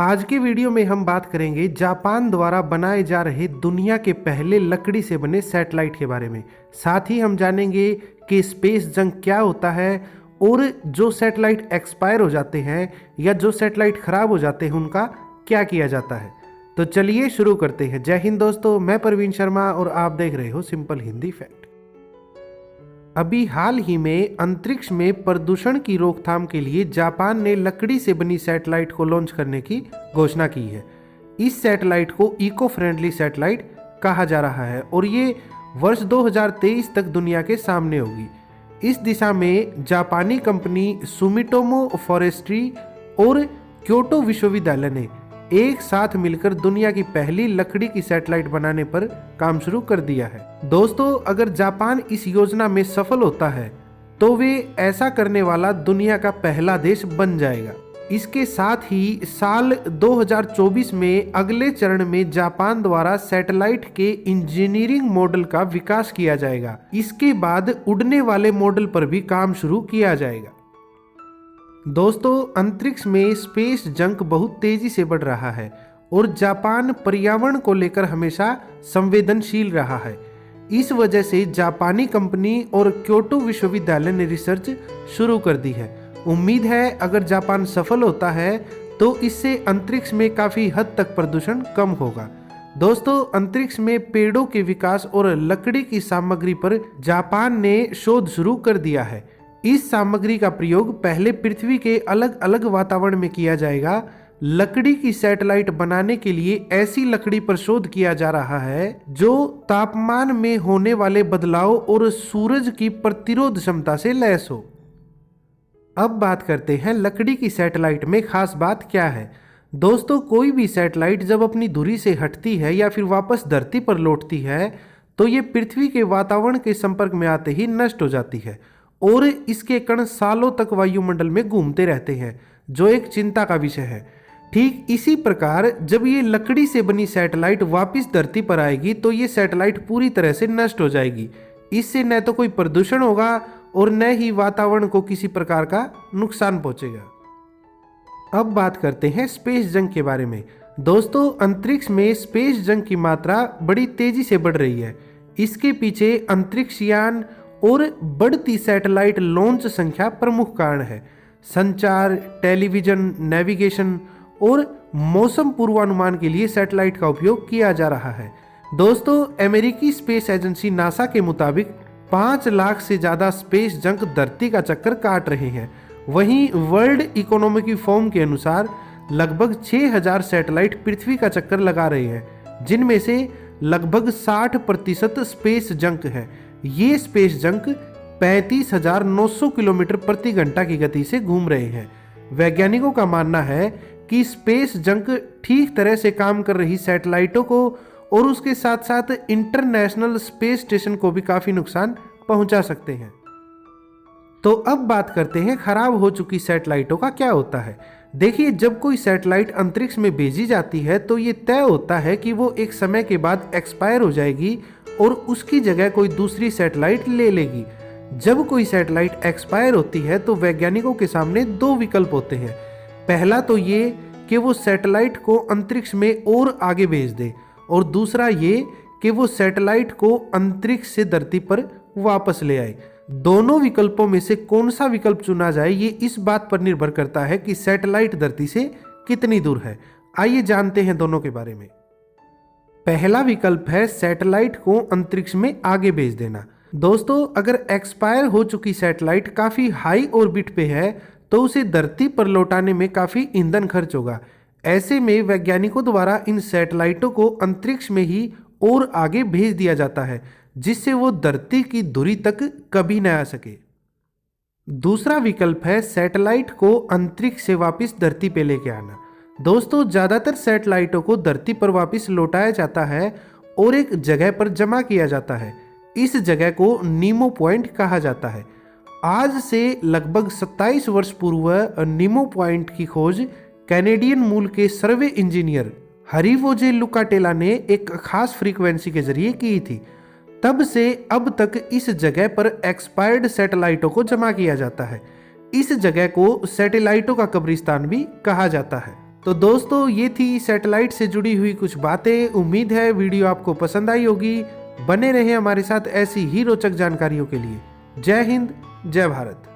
आज के वीडियो में हम बात करेंगे जापान द्वारा बनाए जा रहे दुनिया के पहले लकड़ी से बने सैटेलाइट के बारे में। साथ ही हम जानेंगे कि स्पेस जंक क्या होता है और जो सैटेलाइट एक्सपायर हो जाते हैं या जो सैटेलाइट खराब हो जाते हैं उनका क्या किया जाता है। तो चलिए शुरू करते हैं। जय हिंद दोस्तों, मैं प्रवीण शर्मा और आप देख रहे हो सिंपल हिंदी फैक्ट। अभी हाल ही में अंतरिक्ष में प्रदूषण की रोकथाम के लिए जापान ने लकड़ी से बनी सैटेलाइट को लॉन्च करने की घोषणा की है। इस सैटेलाइट को इको फ्रेंडली सैटेलाइट कहा जा रहा है और ये वर्ष 2023 तक दुनिया के सामने होगी। इस दिशा में जापानी कंपनी सुमिटोमो फॉरेस्ट्री और क्योटो विश्वविद्यालय ने एक साथ मिलकर दुनिया की पहली लकड़ी की सैटेलाइट बनाने पर काम शुरू कर दिया है। दोस्तों, अगर जापान इस योजना में सफल होता है तो वे ऐसा करने वाला दुनिया का पहला देश बन जाएगा। इसके साथ ही साल 2024 में अगले चरण में जापान द्वारा सैटेलाइट के इंजीनियरिंग मॉडल का विकास किया जाएगा। इसके बाद उड़ने वाले मॉडल पर भी काम शुरू किया जाएगा। दोस्तों, अंतरिक्ष में स्पेस जंक बहुत तेजी से बढ़ रहा है और जापान पर्यावरण को लेकर हमेशा संवेदनशील रहा है। इस वजह से जापानी कंपनी और क्योटो विश्वविद्यालय ने रिसर्च शुरू कर दी है। उम्मीद है अगर जापान सफल होता है तो इससे अंतरिक्ष में काफी हद तक प्रदूषण कम होगा। दोस्तों, अंतरिक्ष में पेड़ों के विकास और लकड़ी की सामग्री पर जापान ने शोध शुरू कर दिया है। इस सामग्री का प्रयोग पहले पृथ्वी के अलग अलग वातावरण में किया जाएगा। लकड़ी की सैटेलाइट बनाने के लिए ऐसी लकड़ी पर शोध किया जा रहा है जो तापमान में होने वाले बदलाव और सूरज की प्रतिरोध क्षमता से लैस हो। अब बात करते हैं लकड़ी की सैटेलाइट में खास बात क्या है। दोस्तों, कोई भी सैटेलाइट जब अपनी धुरी से हटती है या फिर वापस धरती पर लौटती है तो ये पृथ्वी के वातावरण के संपर्क में आते ही नष्ट हो जाती है और इसके कण सालों तक वायुमंडल में घूमते रहते हैं, जो एक चिंता का विषय है। ठीक इसी प्रकार जब ये लकड़ी से बनी सैटेलाइट वापस धरती पर आएगी तो ये सैटेलाइट पूरी तरह से नष्ट हो जाएगी। इससे न तो कोई प्रदूषण होगा और न ही वातावरण को किसी प्रकार का नुकसान पहुंचेगा। अब बात करते हैं स्पेस जंक के बारे में। दोस्तों, अंतरिक्ष में स्पेस जंक की मात्रा बड़ी तेजी से बढ़ रही है। इसके पीछे अंतरिक्ष यान और बढ़ती सैटेलाइट लॉन्च संख्या प्रमुख कारण है। संचार, टेलीविजन, नेविगेशन और मौसम पूर्वानुमान के लिए सैटेलाइट का उपयोग किया जा रहा है। दोस्तों, अमेरिकी स्पेस एजेंसी नासा के मुताबिक 5 लाख से ज़्यादा स्पेस जंक धरती का चक्कर काट रहे हैं। वहीं वर्ल्ड इकोनॉमिक फोरम के अनुसार लगभग 6000 सैटेलाइट पृथ्वी का चक्कर लगा रहे हैं, जिनमें से लगभग 60% स्पेस जंक है। ये स्पेस जंक 35,900 किलोमीटर प्रति घंटा की गति से घूम रहे हैं। वैज्ञानिकों का मानना है कि स्पेस जंक ठीक तरह से काम कर रही सैटेलाइटों को और उसके साथ साथ इंटरनेशनल स्पेस स्टेशन को भी काफी नुकसान पहुंचा सकते हैं। तो अब बात करते हैं खराब हो चुकी सैटेलाइटों का क्या होता है। देखिए, जब कोई सैटेलाइट अंतरिक्ष में भेजी जाती है तो ये तय होता है कि वो एक समय के बाद एक्सपायर हो जाएगी और उसकी जगह कोई दूसरी सैटेलाइट ले लेगी। जब कोई सैटेलाइट एक्सपायर होती है तो वैज्ञानिकों के सामने 2 विकल्प होते हैं। पहला तो ये कि वो सैटेलाइट को अंतरिक्ष में और आगे भेज दे और दूसरा ये कि वो सैटेलाइट को अंतरिक्ष से धरती पर वापस ले आए। दोनों विकल्पों में से कौन सा विकल्प चुना जाए ये इस बात पर निर्भर करता है कि सैटेलाइट धरती से कितनी दूर है। आइए जानते हैं दोनों के बारे में। पहला विकल्प है सैटेलाइट को अंतरिक्ष में आगे भेज देना। दोस्तों, अगर एक्सपायर हो चुकी सैटेलाइट काफी हाई ऑर्बिट पे है तो उसे धरती पर लौटाने में काफी ईंधन खर्च होगा। ऐसे में वैज्ञानिकों द्वारा इन सैटेलाइटों को अंतरिक्ष में ही और आगे भेज दिया जाता है, जिससे वो धरती की धुरी तक कभी न आ सके। दूसरा विकल्प है सैटेलाइट को अंतरिक्ष से वापस धरती पे लेके आना। दोस्तों, ज्यादातर सैटेलाइटों को धरती पर वापस लौटाया जाता है और एक जगह पर जमा किया जाता है। इस जगह को नीमो पॉइंट कहा जाता है। आज से लगभग 27 वर्ष पूर्व नीमो पॉइंट की खोज कैनेडियन मूल के सर्वे इंजीनियर हरिवोजे लुकाटेला ने एक खास फ्रीक्वेंसी के जरिए की थी। तब से अब तक इस जगह पर एक्सपायर्ड सैटेलाइटों को जमा किया जाता है। इस जगह को सैटेलाइटों का कब्रिस्तान भी कहा जाता है। तो दोस्तों ये थी सैटेलाइट से जुड़ी हुई कुछ बातें। उम्मीद है वीडियो आपको पसंद आई होगी। बने रहें हमारे साथ ऐसी ही रोचक जानकारियों के लिए। जय हिंद, जय भारत।